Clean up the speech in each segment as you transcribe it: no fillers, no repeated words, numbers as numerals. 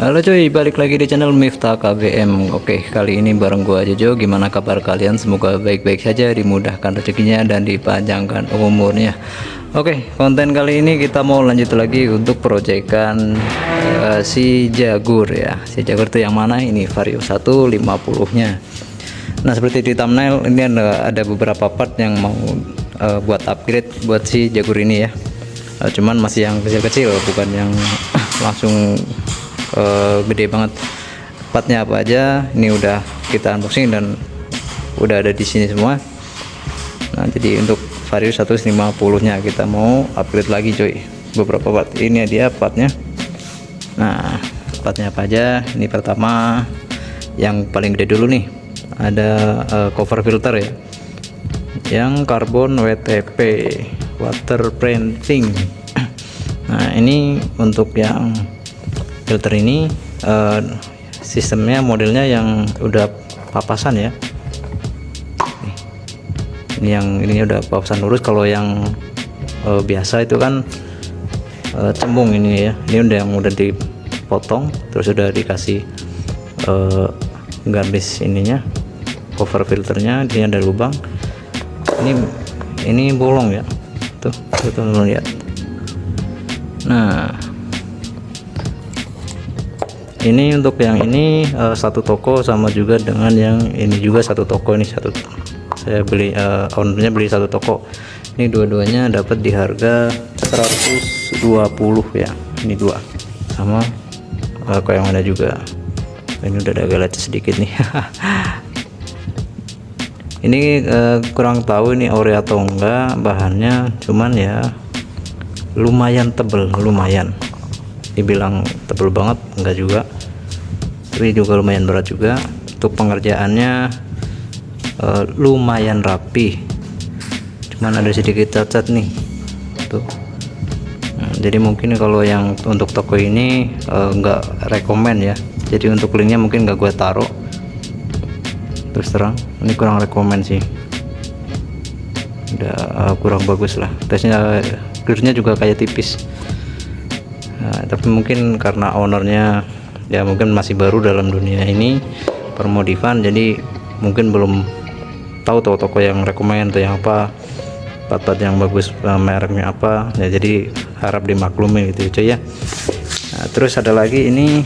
Halo cuy, balik lagi di channel Miftah KBM. Oke, kali ini bareng gua Jojo. Gimana kabar kalian? Semoga baik-baik saja, dimudahkan rezekinya dan dipanjangkan umurnya. Oke, konten kali ini kita mau lanjut lagi untuk proyekan si Jaguar ya. Si Jaguar itu yang mana? Ini Vario 150-nya. Nah, seperti di thumbnail ini ada beberapa part yang mau buat upgrade buat si Jaguar ini ya. Cuman masih yang kecil-kecil, bukan yang langsung gede banget. Partnya apa aja ini udah kita unboxing dan udah ada di sini semua. Nah, jadi untuk Vario 150-nya kita mau upgrade lagi coy, beberapa part. Ini dia partnya. Nah, partnya apa aja? Ini pertama yang paling gede dulu nih, ada cover filter ya, yang karbon WTP, water printing. Nah, ini untuk yang filter ini sistemnya modelnya yang udah papasan ya. Ini yang ini udah papasan lurus. Kalau yang biasa itu kan cembung ini ya. Ini udah yang udah dipotong terus udah dikasih garis ininya, cover filternya. Dia ada lubang. Ini bolong ya. Tuh teman-teman lihat. Nah, ini untuk yang ini satu toko, sama juga dengan yang ini juga satu toko. Ini satu, saya beli ownernya beli satu toko. Ini dua-duanya dapat di harga 120 ya. Ini dua sama kok yang ada juga. Ini udah agak lecet sedikit nih. Ini kurang tahu ini ori atau enggak bahannya, cuman ya lumayan tebel, lumayan. Dibilang tebel banget enggak juga, tapi juga lumayan berat juga. Untuk pengerjaannya lumayan rapi, cuman ada sedikit cacat nih tuh. Nah, jadi mungkin kalau yang untuk toko ini enggak rekomen ya. Jadi untuk linknya mungkin enggak gue taruh, terus terang ini kurang rekomen sih, udah kurang bagus lah. Tesnya clearnya juga kayak tipis. Nah, tapi mungkin karena ownernya ya mungkin masih baru dalam dunia ini permodifan, jadi mungkin belum tahu toko yang rekomend atau yang apa, part-part yang bagus, mereknya apa ya. Jadi harap dimaklumi gitu cuy ya. Nah, terus ada lagi ini.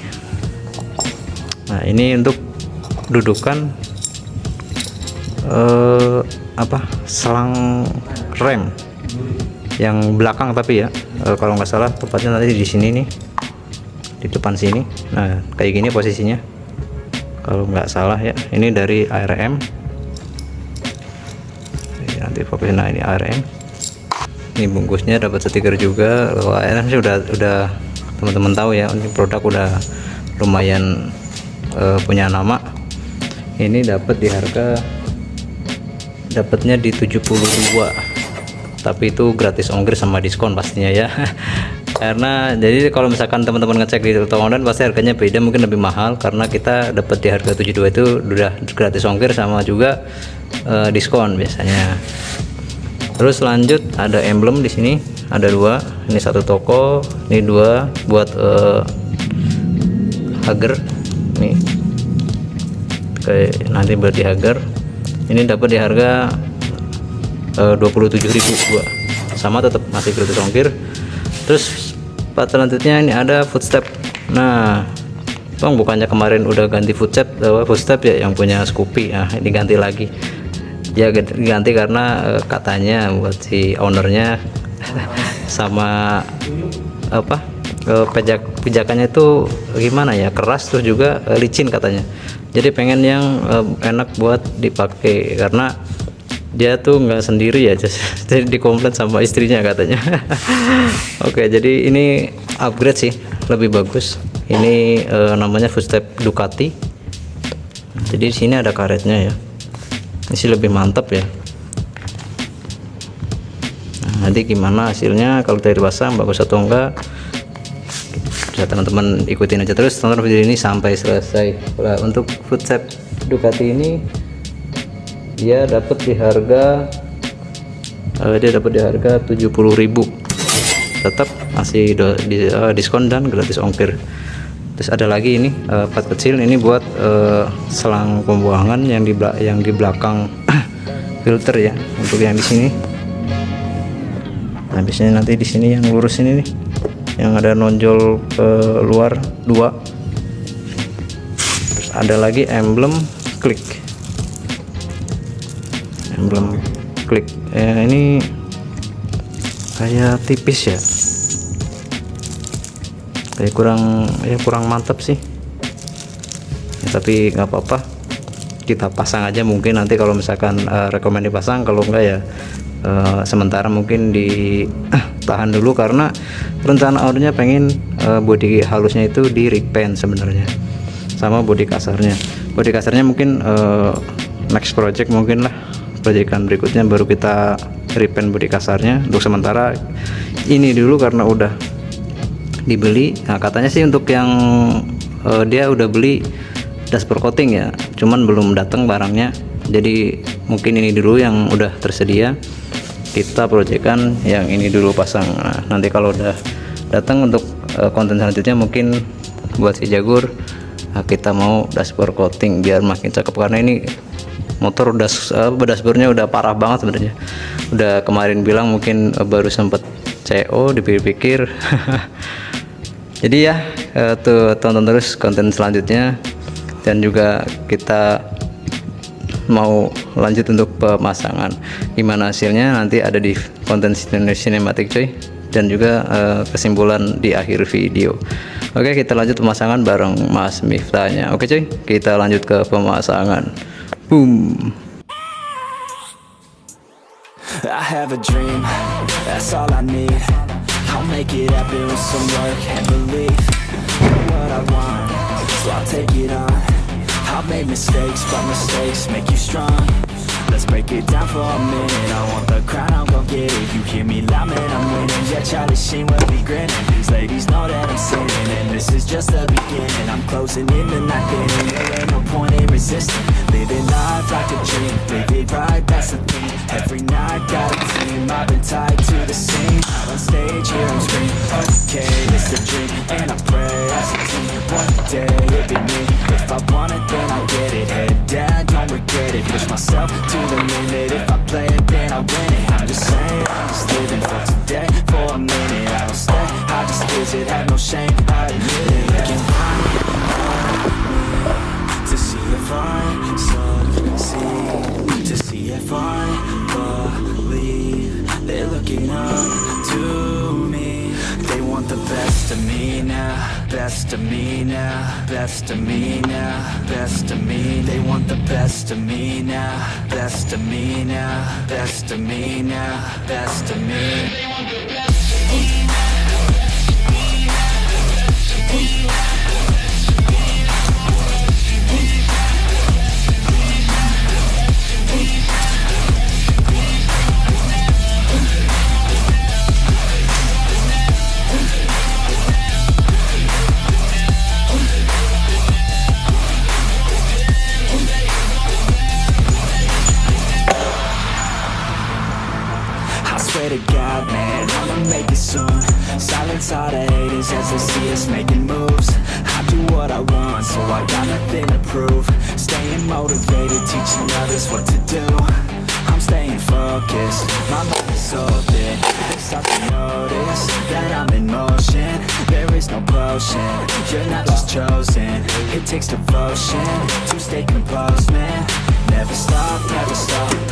Nah, ini untuk dudukan selang rem yang belakang, tapi ya kalau nggak salah tepatnya nanti di sini nih, di depan sini. Nah, kayak gini posisinya kalau nggak salah ya. Ini dari ARM. Nanti fokusin. Nah, ini ARM. Ini bungkusnya dapat stiker juga. Kalau ARM sih udah teman-teman tahu ya, ini produk udah lumayan punya nama. Ini dapat di harga, dapatnya di 72, tapi itu gratis ongkir sama diskon pastinya ya. Karena jadi kalau misalkan teman-teman ngecek di toko online pasti harganya beda, mungkin lebih mahal, karena kita dapat di harga 72 itu udah gratis ongkir sama juga diskon biasanya. Terus lanjut ada emblem di sini, ada dua. Ini satu toko, ini dua buat hager nih, kayak nanti buat di hager. Ini dapat di harga 27.000 gua, sama tetap masih gratis ongkir. Terus part selanjutnya ini ada footstep. Nah bang, bukannya kemarin udah ganti footstep ya yang punya Scoopy. Nah, ini ganti lagi ya, ganti karena katanya buat si ownernya sama apa pijakannya itu gimana ya, keras, terus juga licin katanya. Jadi pengen yang enak buat dipakai, karena dia tuh nggak sendiri ya, jadi dikomplain sama istrinya katanya. Oke, jadi ini upgrade sih, lebih bagus. Ini namanya footstep Ducati. Jadi di sini ada karetnya ya, ini sih lebih mantap ya. Nah, nanti gimana hasilnya, kalau dari pasang bagus atau enggak, bisa teman-teman ikutin aja terus, tonton video ini sampai selesai. Nah, untuk footstep Ducati ini dia dapat di harga 70.000, tetap masih diskon dan gratis ongkir. Terus ada lagi ini part kecil, ini buat selang pembuangan yang di belakang filter ya, untuk yang di sini. Nah biasanya nanti di sini yang lurus ini nih, yang ada nonjol ke luar 2. Terus ada lagi emblem klik, ini kayak tipis ya, kayak kurang mantap sih ya, tapi nggak apa-apa, kita pasang aja. Mungkin nanti kalau misalkan rekomend dipasang, kalau enggak ya sementara mungkin ditahan dulu, karena rencana awalnya pengen body halusnya itu di rig paint sebenarnya, sama body kasarnya mungkin next project, mungkin lah proyekan berikutnya baru kita repaint body kasarnya. Untuk sementara ini dulu karena udah dibeli. Nah katanya sih untuk yang dia udah beli dashboard coating ya, cuman belum datang barangnya, jadi mungkin ini dulu yang udah tersedia, kita proyekan yang ini dulu pasang. Nah, nanti kalau udah datang untuk konten selanjutnya mungkin buat si Jaguar, kita mau dashboard coating biar makin cakep, karena ini motor udah dashboardnya udah parah banget sebenarnya. Udah kemarin bilang mungkin baru sempet CO, dipikir-pikir. Jadi ya tuh tonton terus konten selanjutnya, dan juga kita mau lanjut untuk pemasangan. Gimana hasilnya nanti ada di konten sinematik coy, dan juga kesimpulan di akhir video. Oke, kita lanjut pemasangan bareng Mas Miftahnya. Oke coy, kita lanjut ke pemasangan. Boom. I have a dream, that's all I need. I'll make it happen with some work and belief. Know what I want, so I'll take it on. I've made mistakes, but mistakes make you strong. Let's break it down for a minute. I want the crown, I'm gon' get it. You hear me loud, man, I'm winning. Yeah, Charlie Sheen will be grinning. These ladies know that I'm sinning, and this is just the beginning. I'm closing in the night, and there ain't no point in resisting. Living life like a dream, live it right, that's the thing. Every night, got a team, I've been tied to the scene. On stage, here I'm screaming, okay, it's a dream. And I pray as a team, one day it'll be me. If I want it, then I'll get it. Head down, don't regret it. Push myself to the limit. If I play it, then I win it. I'm just saying, I'm just living for today, for a minute. I don't stay, I just visit, have no shame, I admit it. Looking to see if I succeed, to see if I believe. They're looking up to me. They want the best of me now, best of me now, best of me now, best of me. They want the best of me now, best of me now, best of me now, best of me. They want the best of me now. To God, man, I'ma make it soon. Silence all the haters as they see us making moves. I do what I want, so I got nothing to prove. Staying motivated, teaching others what to do. I'm staying focused, my mind is open. They start to notice that I'm in motion. There is no potion, you're not just chosen. It takes devotion to stay composed, man. Never stop,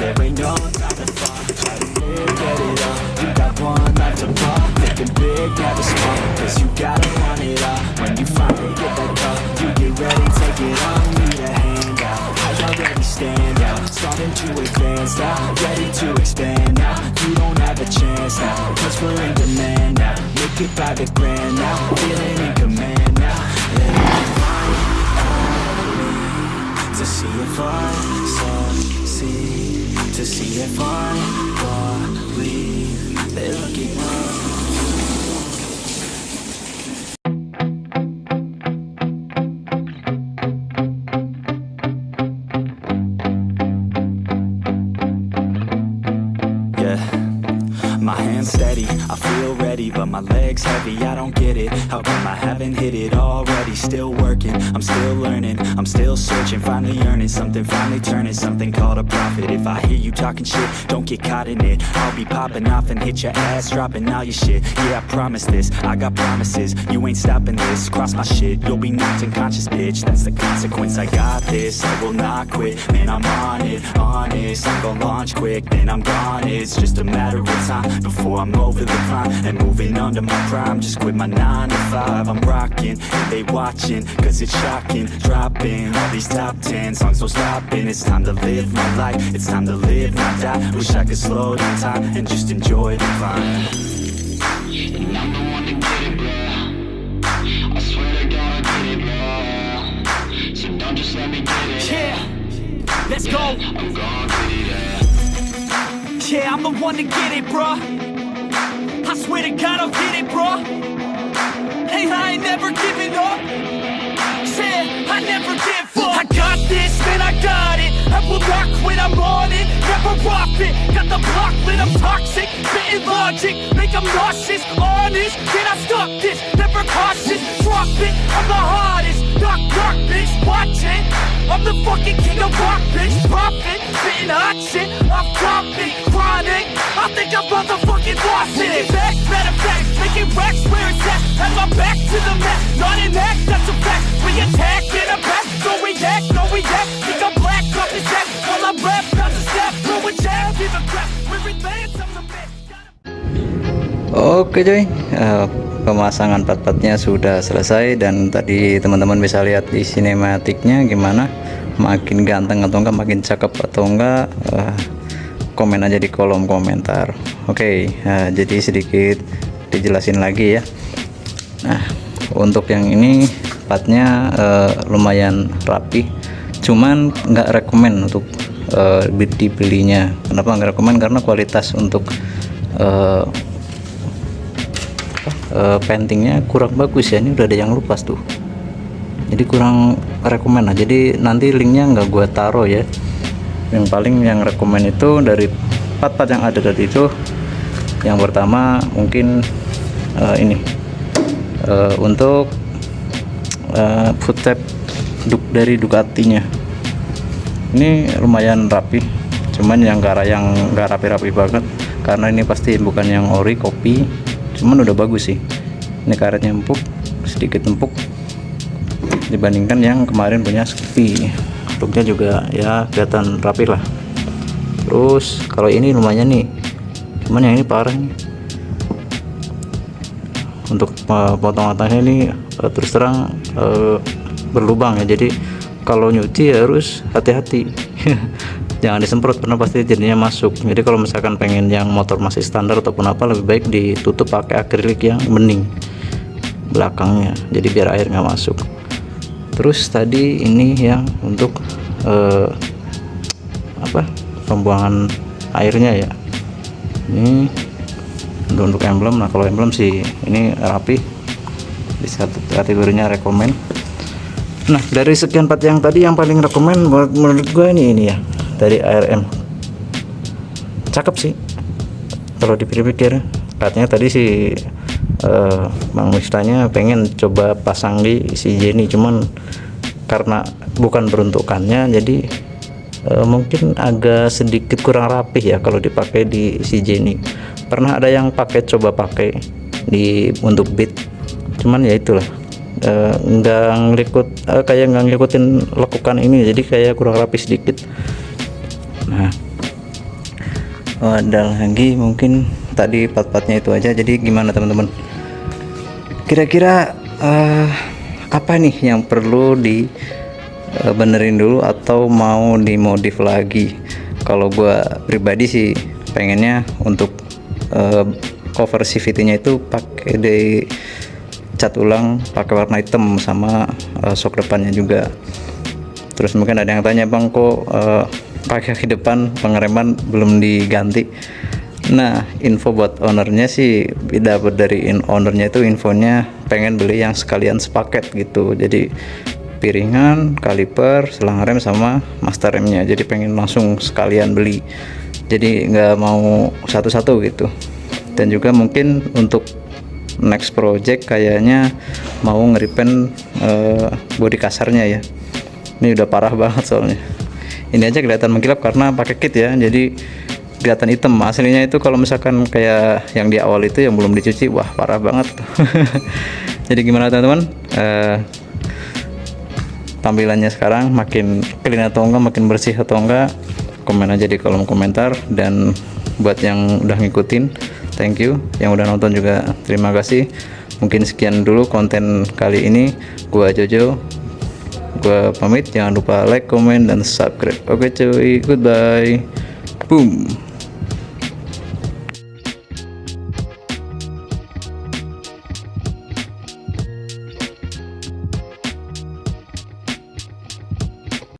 there ain't no time to fall. Get it up, you got one life to pop. Thinking big, never small, cause you gotta want it all. When you finally get that call, you get ready, take it on. Need a hand out, I already stand out. Starting to advance now, ready to expand now. You don't have a chance now, cause we're in demand now. Make it by the grand now, feeling in command now. Let it remind me to see if I succeed, to see if I believe. They're looking up. Yeah, my hand's steady, I feel ready, but my my legs heavy, I don't get it. How come I haven't hit it already? Still working, I'm still learning, I'm still searching, finally earning something, finally turning something called a profit. If I hear you talking shit, don't get caught in it. I'll be popping off and hit your ass, dropping all your shit. Yeah, I promise this, I got promises. You ain't stopping this, cross my shit, you'll be knocked unconscious, bitch. That's the consequence, I got this, I will not quit. Man, I'm on it, honest. I'm gonna launch quick, then I'm gone. It's just a matter of time before I'm over the climb and moving under my prime. Just quit my 9 to 5, I'm rocking, and they watching, cause it's shocking. Dropping all these top 10 songs, so stopping. It's time to live my life, it's time to live, not die. Wish I could slow down time and just enjoy the climb. And I'm the one to get it, bro. I swear to God I get it, bro. So don't just let me get it. Yeah, let's go. I'm gonna get it, Yeah, I'm the one to get it, bro. I swear to God I'll get it, bro. Hey, I ain't never giving up. Said I never give up. I got this, man, I got it. I will not quit, I'm on it. Never off it. Got the block lit, I'm toxic. Spitting logic, make them nauseous. Honest, can I stop this? Never cautious, drop it. I'm the hardest. Knock, knock, bitch, watch it. I'm the fucking king of rock, bitch. Profit, spitting hot shit. I'm topic, chronic. I think I'm motherfucking lost it. Back, matter of fact, making racks where it's at. Have my back to the mat, not an act, that's a fact. We attack in a back, don't react, no react. Think I'm black, off his back. While I'm rap, not to step, throw a jab, give a crap. We're advanced, I'm the best. Oke coy, pemasangan part-partnya sudah selesai dan tadi teman-teman bisa lihat di sinematiknya gimana, makin ganteng atau enggak, makin cakep atau enggak, komen aja di kolom komentar. Oke, jadi sedikit dijelasin lagi ya. Nah, untuk yang ini partnya lumayan rapi, cuman nggak rekomen untuk dibelinya. Kenapa nggak rekomen? Karena kualitas untuk paintingnya kurang bagus ya. Ini udah ada yang lepas tuh, jadi kurang rekomen. Nah, jadi nanti linknya nggak gue taruh ya. Yang paling yang rekomen itu dari part-part yang ada tadi itu, yang pertama mungkin ini untuk footstep dari Ducatinya. Ini lumayan rapi, cuman yang nggak rapi-rapi banget, karena ini pasti bukan yang ori kopi, cuman udah bagus sih. Ini karetnya empuk, sedikit empuk dibandingkan yang kemarin punya Scoopy. Bentuknya juga ya kelihatan rapi lah. Terus kalau ini lumayan nih, cuman yang ini parah nih. Untuk potong-potongnya ini terus terang berlubang ya, jadi kalau nyuci harus hati-hati. Jangan disemprot karena pasti jadinya masuk. Jadi kalau misalkan pengen yang motor masih standar ataupun apa, lebih baik ditutup pakai akrilik yang bening belakangnya, jadi biar air nggak masuk. Terus tadi ini yang untuk pembuangan airnya ya, ini untuk emblem. Nah, kalau emblem sih ini rapi, di kategorinya rekomen. Nah, dari sekian part yang tadi, yang paling rekomen menurut gue ini ya, dari ARM. Cakep sih kalau dipikir-pikir. Katanya tadi si Bang Miftahnya pengen coba pasang di si Jenny, cuman karena bukan peruntukannya, jadi mungkin agak sedikit kurang rapih ya kalau dipakai di si Jenny. Pernah ada yang coba pakai untuk beat, cuman ya itulah, nggak ngikutin lekukan ini, jadi kayak kurang rapi sedikit. Nah, ada lagi mungkin tadi part-partnya itu aja. Jadi gimana teman-teman, kira-kira apa nih yang perlu benerin dulu atau mau dimodif lagi? Kalau gua pribadi sih pengennya untuk cover CVT-nya itu pakai cat ulang pakai warna hitam sama sok depannya juga. Terus mungkin ada yang tanya, Bang, kok kaki depan pengereman belum diganti? Nah, info buat ownernya sih dapat dari ownernya itu, infonya pengen beli yang sekalian sepaket gitu. Jadi piringan, kaliper, selang rem sama master remnya. Jadi pengen langsung sekalian beli. Jadi nggak mau satu-satu gitu. Dan juga mungkin untuk next project kayaknya mau ngeripen bodi kasarnya ya. Ini udah parah banget soalnya. Ini aja kelihatan mengkilap karena pakai kit ya, jadi kelihatan hitam. Aslinya itu kalau misalkan kayak yang di awal itu yang belum dicuci, wah parah banget. Jadi gimana teman-teman? Tampilannya sekarang makin clean atau enggak, makin bersih atau enggak? Komen aja di kolom komentar. Dan buat yang udah ngikutin, thank you. Yang udah nonton juga terima kasih. Mungkin sekian dulu konten kali ini. Gua Jojo, gua pamit. Jangan lupa like, comment, dan subscribe. Oke cuy, goodbye. Boom.